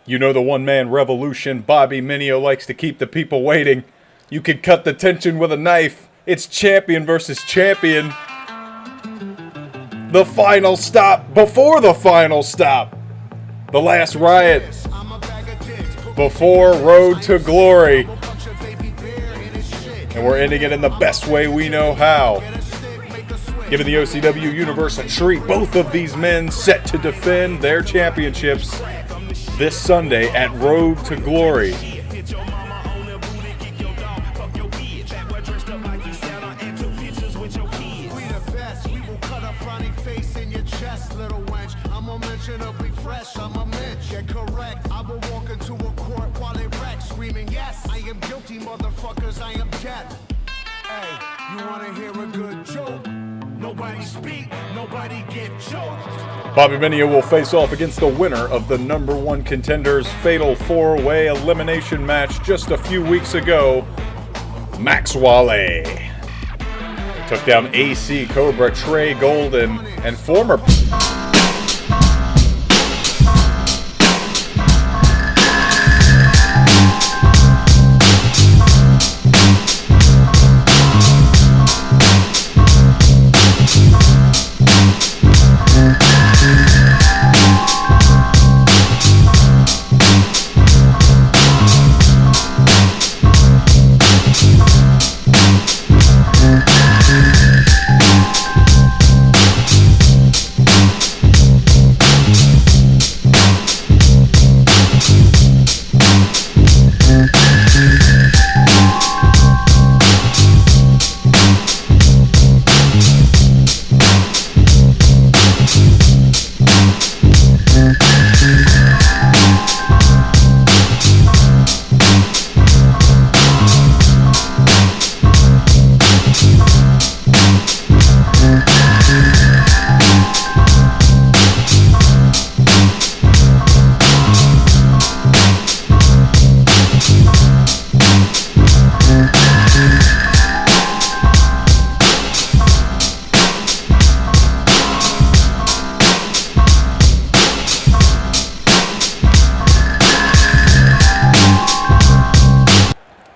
You know the one-man revolution. Bobby Minio likes to keep the people waiting. You can cut the tension with a knife. It's champion versus champion. The final stop before the final stop. The last Riot before Road to Glory. And we're ending it in the best way we know how. Giving the OCW Universe a treat. Both of these men set to defend their championships this Sunday at Road to Glory. Bobby Minio will face off against the winner of the #1 Contenders Fatal 4-Way Elimination match just a few weeks ago, Max Wale. Took down AC Cobra, Trey Golden, and former...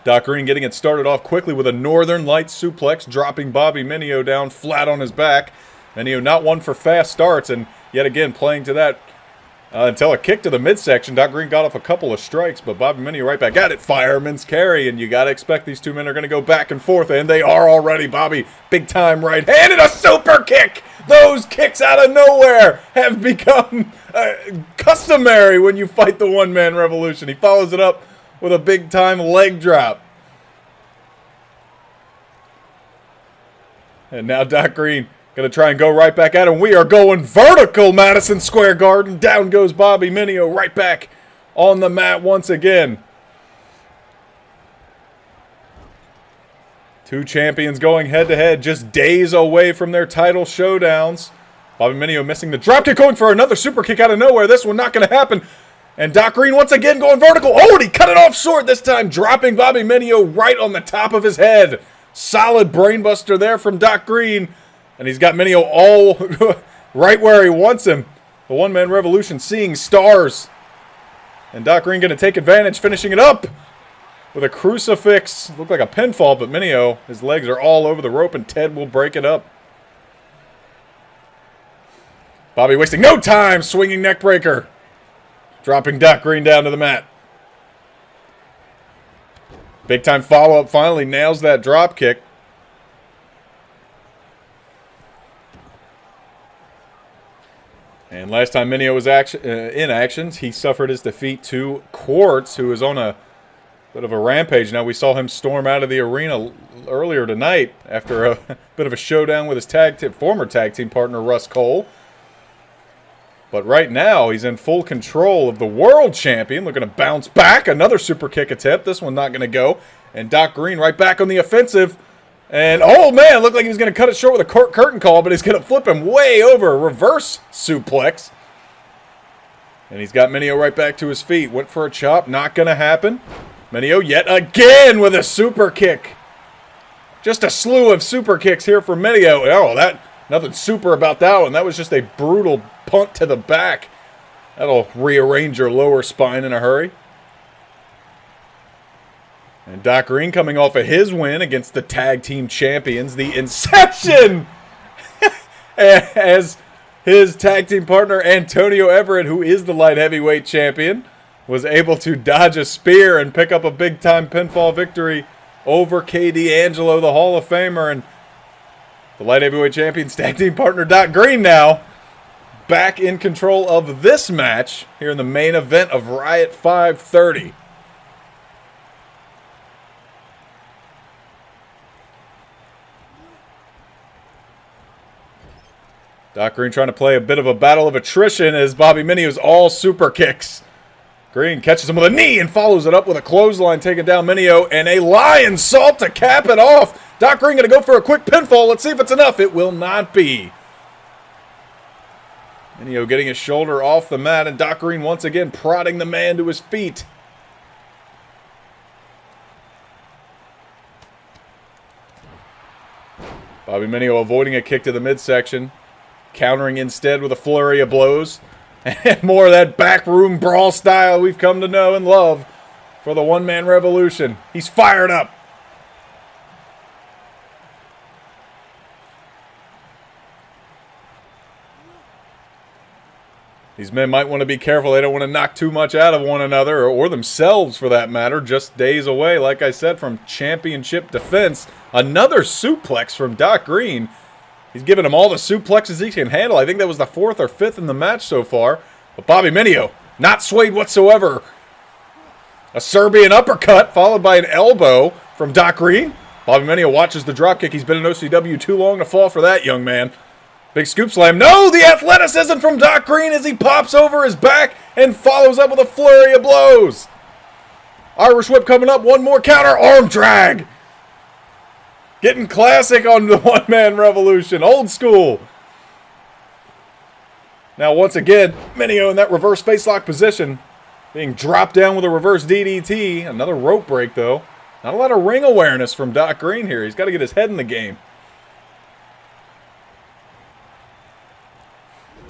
Doc Green getting it started off quickly with a Northern Lights suplex, dropping Bobby Minio down flat on his back. Minio not one for fast starts, and yet again playing to that until a kick to the midsection. Doc Green got off a couple of strikes, but Bobby Minio right back at it. Fireman's carry, and you got to expect these two men are going to go back and forth, and they are already. Bobby, big time right hand and a super kick. Those kicks out of nowhere have become customary when you fight the one-man revolution. He follows it up with a big-time leg drop. And now Doc Green going to try and go right back at him. We are going vertical, Madison Square Garden. Down goes Bobby Minio right back on the mat once again. Two champions going head-to-head, just days away from their title showdowns. Bobby Minio missing the dropkick, going for another super kick out of nowhere. This one not going to happen. And Doc Green once again going vertical. Oh, and he cut it off short this time, dropping Bobby Minio right on the top of his head. Solid brainbuster there from Doc Green. And he's got Minio all right where he wants him. The one-man revolution seeing stars. And Doc Green going to take advantage, finishing it up with a crucifix. Looked like a pinfall, but Minio, his legs are all over the rope, and Ted will break it up. Bobby wasting no time, swinging neckbreaker. Dropping Doc Green down to the mat. Big time follow-up, finally nails that drop kick. And last time Minio was in action, he suffered his defeat to Quartz, who is on a bit of a rampage. Now, we saw him storm out of the arena earlier tonight after a bit of a showdown with his former tag team partner, Russ Cole. But right now, he's in full control of the world champion. Looking to bounce back. Another super kick attempt. This one not going to go. And Doc Green right back on the offensive. And, oh, man, looked like he was going to cut it short with a curtain call, but he's going to flip him way over. Reverse suplex. And he's got Minio right back to his feet. Went for a chop. Not going to happen. Minio yet again with a super kick. Just a slew of super kicks here for Minio. Oh, nothing super about that one. That was just a brutal punt to the back. That'll rearrange your lower spine in a hurry. And Doc Green coming off of his win against the tag team champions, the Inception! As his tag team partner, Antonio Everett, who is the light heavyweight champion, was able to dodge a spear and pick up a big-time pinfall victory over KD Angelo, the Hall of Famer. And the light heavyweight champion's tag team partner, Doc Green, now back in control of this match here in the main event of Riot 530. Doc Green trying to play a bit of a battle of attrition as Bobby Minio's all super kicks. Green catches him with a knee and follows it up with a clothesline, taking down Minio, and a lion salt to cap it off. Doc Green going to go for a quick pinfall. Let's see if it's enough. It will not be. Minio getting his shoulder off the mat, and Doc Green once again prodding the man to his feet. Bobby Minio avoiding a kick to the midsection, countering instead with a flurry of blows. And more of that backroom brawl style we've come to know and love for the one-man revolution. He's fired up. These men might want to be careful. They don't want to knock too much out of one another, or themselves for that matter, just days away, like I said, from championship defense. Another suplex from Doc Green. He's given him all the suplexes he can handle. I think that was the 4th or 5th in the match so far. But Bobby Minio, not swayed whatsoever. A Serbian uppercut followed by an elbow from Doc Green. Bobby Minio watches the dropkick. He's been in OCW too long to fall for that, young man. Big scoop slam. No, the athleticism from Doc Green as he pops over his back and follows up with a flurry of blows. Irish whip coming up. One more counter. Arm drag. Getting classic on the one-man revolution. Old school. Now, once again, Minio in that reverse facelock position. Being dropped down with a reverse DDT. Another rope break, though. Not a lot of ring awareness from Doc Green here. He's got to get his head in the game.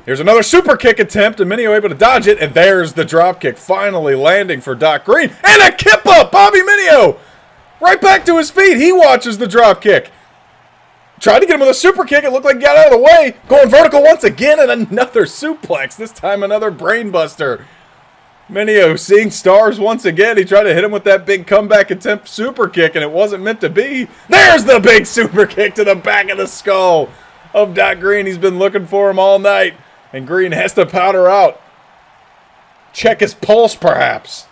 Here's another super kick attempt, and Minio able to dodge it. And there's the drop kick finally landing for Doc Green. And a kip up! Bobby Minio! Right back to his feet. He watches the drop kick. Tried to get him with a super kick. It looked like he got out of the way. Going vertical once again, and another suplex. This time another brain buster. Minio seeing stars once again. He tried to hit him with that big comeback attempt super kick, and it wasn't meant to be. There's the big super kick to the back of the skull of Doc Green. He's been looking for him all night, and Green has to powder out. Check his pulse, perhaps.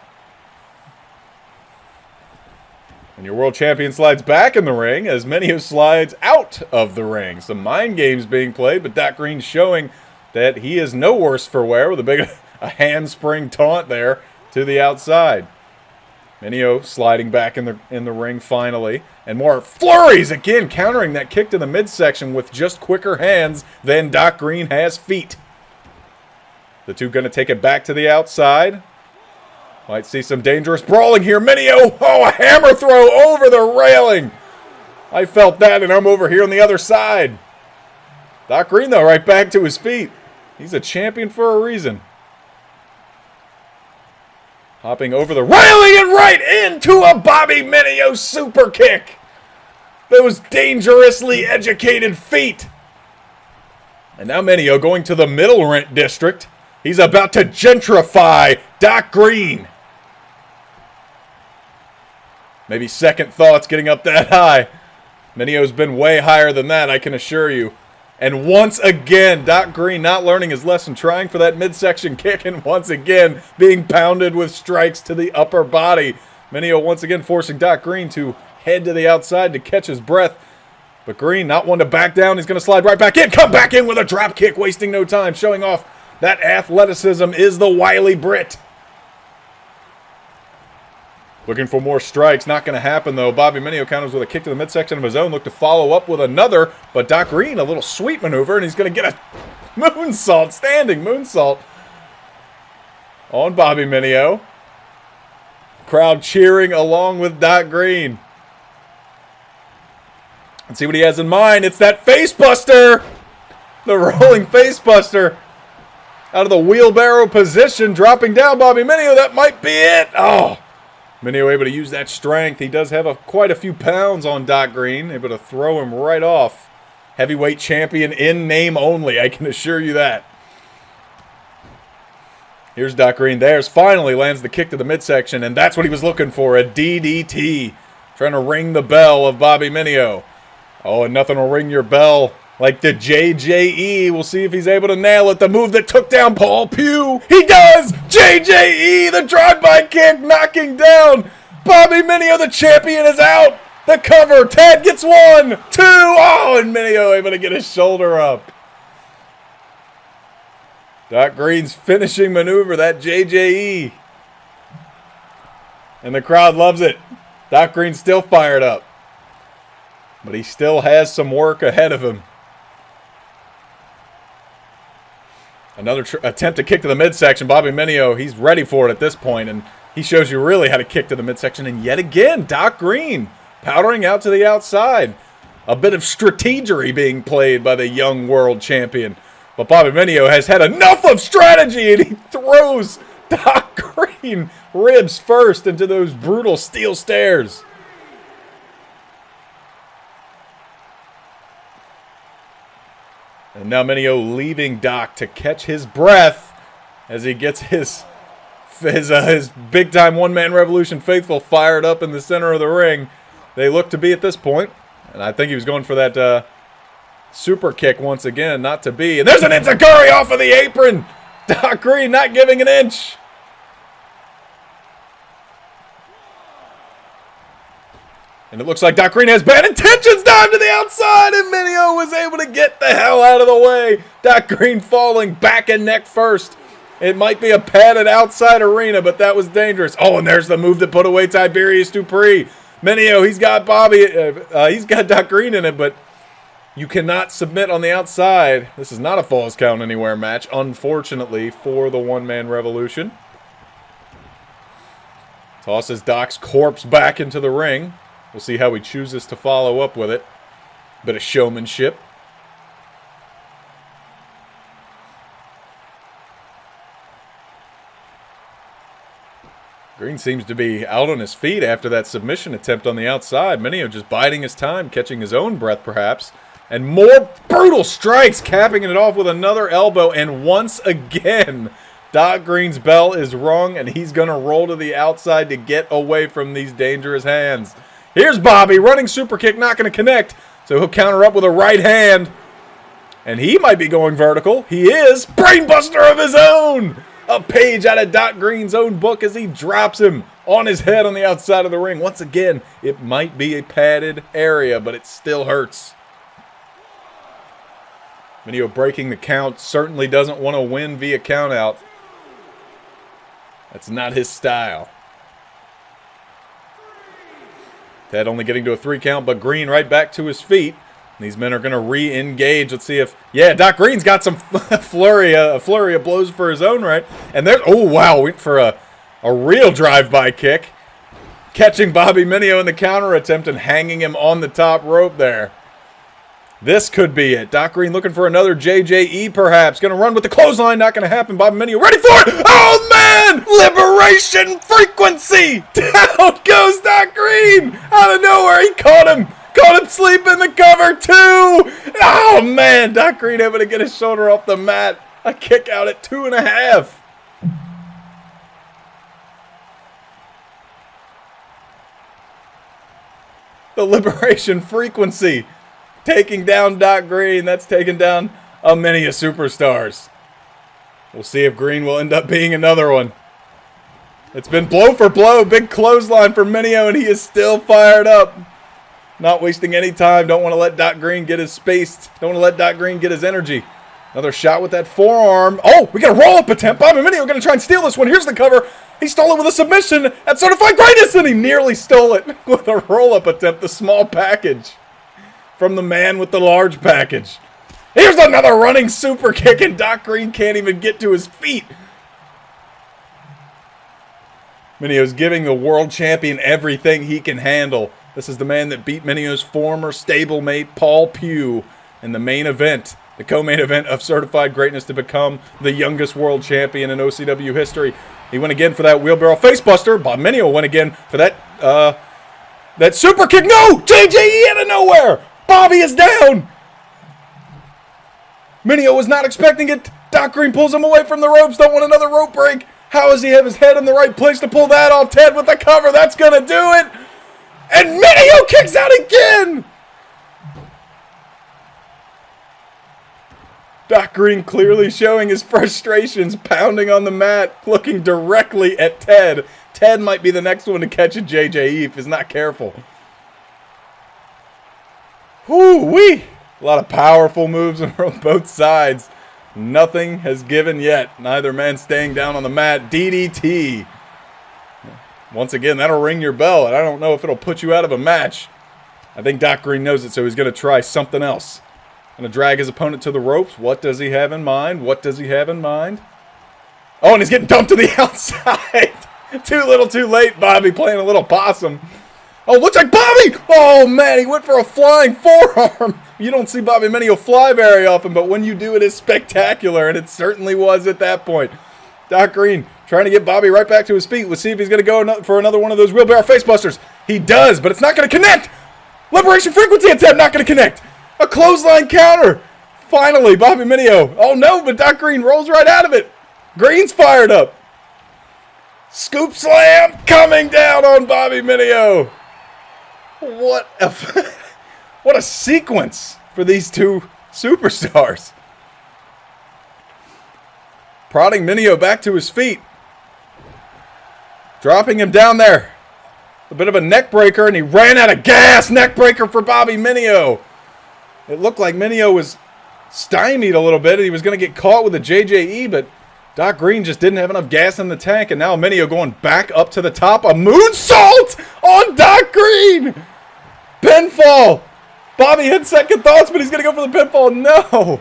And your world champion slides back in the ring as Minio slides out of the ring. Some mind games being played, but Doc Green showing that he is no worse for wear with a handspring taunt there to the outside. Minio sliding back in the ring finally. And more flurries again, countering that kick to the midsection with just quicker hands than Doc Green has feet. The two going to take it back to the outside. Might see some dangerous brawling here. Minio, oh, a hammer throw over the railing. I felt that, and I'm over here on the other side. Doc Green, though, right back to his feet. He's a champion for a reason. Hopping over the railing and right into a Bobby Minio super kick. Those dangerously educated feet. And now Minio going to the middle rent district. He's about to gentrify Doc Green. Maybe second thoughts getting up that high. Minio's been way higher than that, I can assure you. And once again, Doc Green not learning his lesson, trying for that midsection kick, and once again being pounded with strikes to the upper body. Minio once again forcing Doc Green to head to the outside to catch his breath. But Green not one to back down. He's going to slide right back in. Come back in with a drop kick, wasting no time, showing off that athleticism is the wily Brit. Looking for more strikes. Not going to happen, though. Bobby Minio counters with a kick to the midsection of his own. Look to follow up with another. But Doc Green, a little sweep maneuver, and he's going to get a moonsault. Standing moonsault on Bobby Minio. Crowd cheering along with Doc Green. Let's see what he has in mind. It's that face buster. The rolling face buster. Out of the wheelbarrow position, dropping down Bobby Minio. That might be it. Oh, Minio able to use that strength. He does have quite a few pounds on Doc Green. Able to throw him right off. Heavyweight champion in name only, I can assure you that. Here's Doc Green. There's finally lands the kick to the midsection, and that's what he was looking for, a DDT. Trying to ring the bell of Bobby Minio. Oh, and nothing will ring your bell like the JJE. We'll see if he's able to nail it. The move that took down Paul Pugh. He does! JJE, the drive-by kick, knocking down Bobby Minio. The champion is out. The cover. Ted gets 1, 2. Oh, and Minio able to get his shoulder up. Doc Green's finishing maneuver, that JJE. And the crowd loves it. Doc Green's still fired up. But he still has some work ahead of him. Another attempt to kick to the midsection. Bobby Minio, he's ready for it at this point, and he shows you really how to kick to the midsection. And yet again, Doc Green powdering out to the outside. A bit of strategery being played by the young world champion. But Bobby Minio has had enough of strategy, and he throws Doc Green ribs first into those brutal steel stairs. And now Minio leaving Doc to catch his breath as he gets his big-time one-man revolution faithful fired up in the center of the ring. They look to be at this point, and I think he was going for that super kick once again, not to be. And there's an enziguri off of the apron. Doc Green not giving an inch. And it looks like Doc Green has bad intentions. Dive to the outside, and Minio was able to get the hell out of the way. Doc Green falling back and neck first. It might be a padded outside arena, but that was dangerous. Oh, and there's the move that put away Tiberius Dupree. Minio, he's got he's got Doc Green in it, but you cannot submit on the outside. This is not a Falls Count Anywhere match, unfortunately, for the one-man revolution. Tosses Doc's corpse back into the ring. We'll see how he chooses to follow up with it. Bit of showmanship. Green seems to be out on his feet after that submission attempt on the outside. Minio just biding his time, catching his own breath perhaps. And more brutal strikes, capping it off with another elbow. And once again, Doc Green's bell is rung, and he's going to roll to the outside to get away from these dangerous hands. Here's Bobby, running super kick, not going to connect. So he'll counter up with a right hand. And he might be going vertical. He is. Brainbuster of his own. A page out of Doc Green's own book as he drops him on his head on the outside of the ring. Once again, it might be a padded area, but it still hurts. Minio breaking the count. Certainly doesn't want to win via count out. That's not his style. Ted only getting to a 3 count, but Green right back to his feet. These men are going to re-engage. Let's see if... Yeah, Doc Green's got some flurry of blows for his own right. And there's... Oh, wow. Went for a real drive-by kick. Catching Bobby Minio in the counter attempt and hanging him on the top rope there. This could be it. Doc Green looking for another JJE perhaps. Going to run with the clothesline. Not going to happen. Bobby Minio ready for it. Oh, man! Liberation frequency! Down goes Doc Green! Out of nowhere, he caught him. Caught him sleeping the cover, too! Oh, man! Doc Green able to get his shoulder off the mat. A kick out at 2.5. The Liberation frequency. Taking down Doc Green. That's taking down many of superstars. We'll see if Green will end up being another one. It's been blow for blow. Big clothesline for Minio, and he is still fired up. Not wasting any time. Don't want to let Doc Green get his space. Don't want to let Doc Green get his energy. Another shot with that forearm. Oh, we got a roll-up attempt. Bobby Minio going to try and steal this one. Here's the cover. He stole it with a submission at Certified Greatness, and he nearly stole it with a roll-up attempt. The small package from the man with the large package. Here's another running super kick, and Doc Green can't even get to his feet. Minio's giving the world champion everything he can handle. This is the man that beat Minio's former stablemate, Paul Pugh, in the main event, the co-main event of Certified Greatness to become the youngest world champion in OCW history. He went again for that wheelbarrow facebuster. Bob Minio went again for that that super kick. No! JJE out of nowhere! Bobby is down! Minio was not expecting it. Doc Green pulls him away from the ropes. Don't want another rope break. How does he have his head in the right place to pull that off? Ted with the cover. That's going to do it. And Minio kicks out again! Doc Green clearly showing his frustrations, pounding on the mat, looking directly at Ted. Ted might be the next one to catch a JJE if he's not careful. Whoo-wee! A lot of powerful moves on both sides. Nothing has given yet. Neither man staying down on the mat. DDT. Once again, that'll ring your bell, and I don't know if it'll put you out of a match. I think Doc Green knows it, so he's going to try something else. Going to drag his opponent to the ropes. What does he have in mind? What does he have in mind? Oh, and he's getting dumped to the outside. Too little, too late. Bobby playing a little possum. Oh, looks like Bobby! Oh, man, he went for a flying forearm. You don't see Bobby Minio fly very often, but when you do, it is spectacular, and it certainly was at that point. Doc Green trying to get Bobby right back to his feet. Let's see if he's going to go for another one of those wheelbarrow facebusters. He does, but it's not going to connect. Liberation frequency attempt, not going to connect. A clothesline counter. Finally, Bobby Minio. Oh, no, but Doc Green rolls right out of it. Green's fired up. Scoop slam coming down on Bobby Minio. What a sequence for these two superstars. Prodding Minio back to his feet. Dropping him down there. A bit of a neck breaker, and he ran out of gas. Neck breaker for Bobby Minio. It looked like Minio was stymied a little bit. He was going to get caught with a JJE, but Doc Green just didn't have enough gas in the tank, and now Minio going back up to the top. A moonsault on Doc Green! Pinfall! Bobby had second thoughts, but he's going to go for the pinfall. No!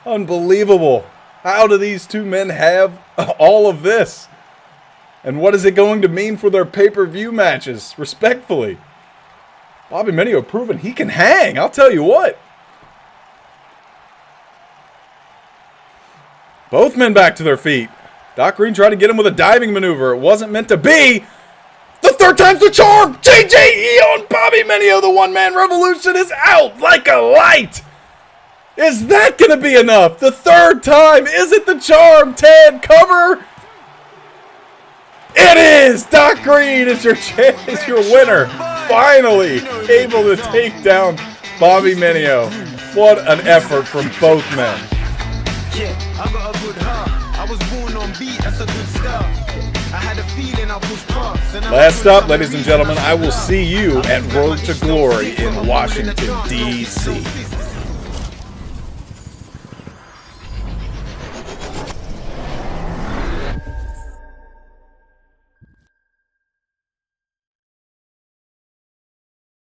Unbelievable. How do these two men have all of this? And what is it going to mean for their pay-per-view matches? Respectfully. Bobby Minio proving he can hang, I'll tell you what. Both men back to their feet. Doc Green tried to get him with a diving maneuver. It wasn't meant to be. The third time's the charm. JJE on Bobby Minio. The one-man revolution is out like a light. Is that going to be enough? The third time. Is it the charm? Ted, cover. It is. Doc Green is your winner. Finally able to take down Bobby Minio. What an effort from both men. Yeah, I got a good heart. I was born on beat, that's a good start. I had a feeling I'll push past. Last up, ladies and gentlemen, I will see you at Road to Glory in Washington, D.C.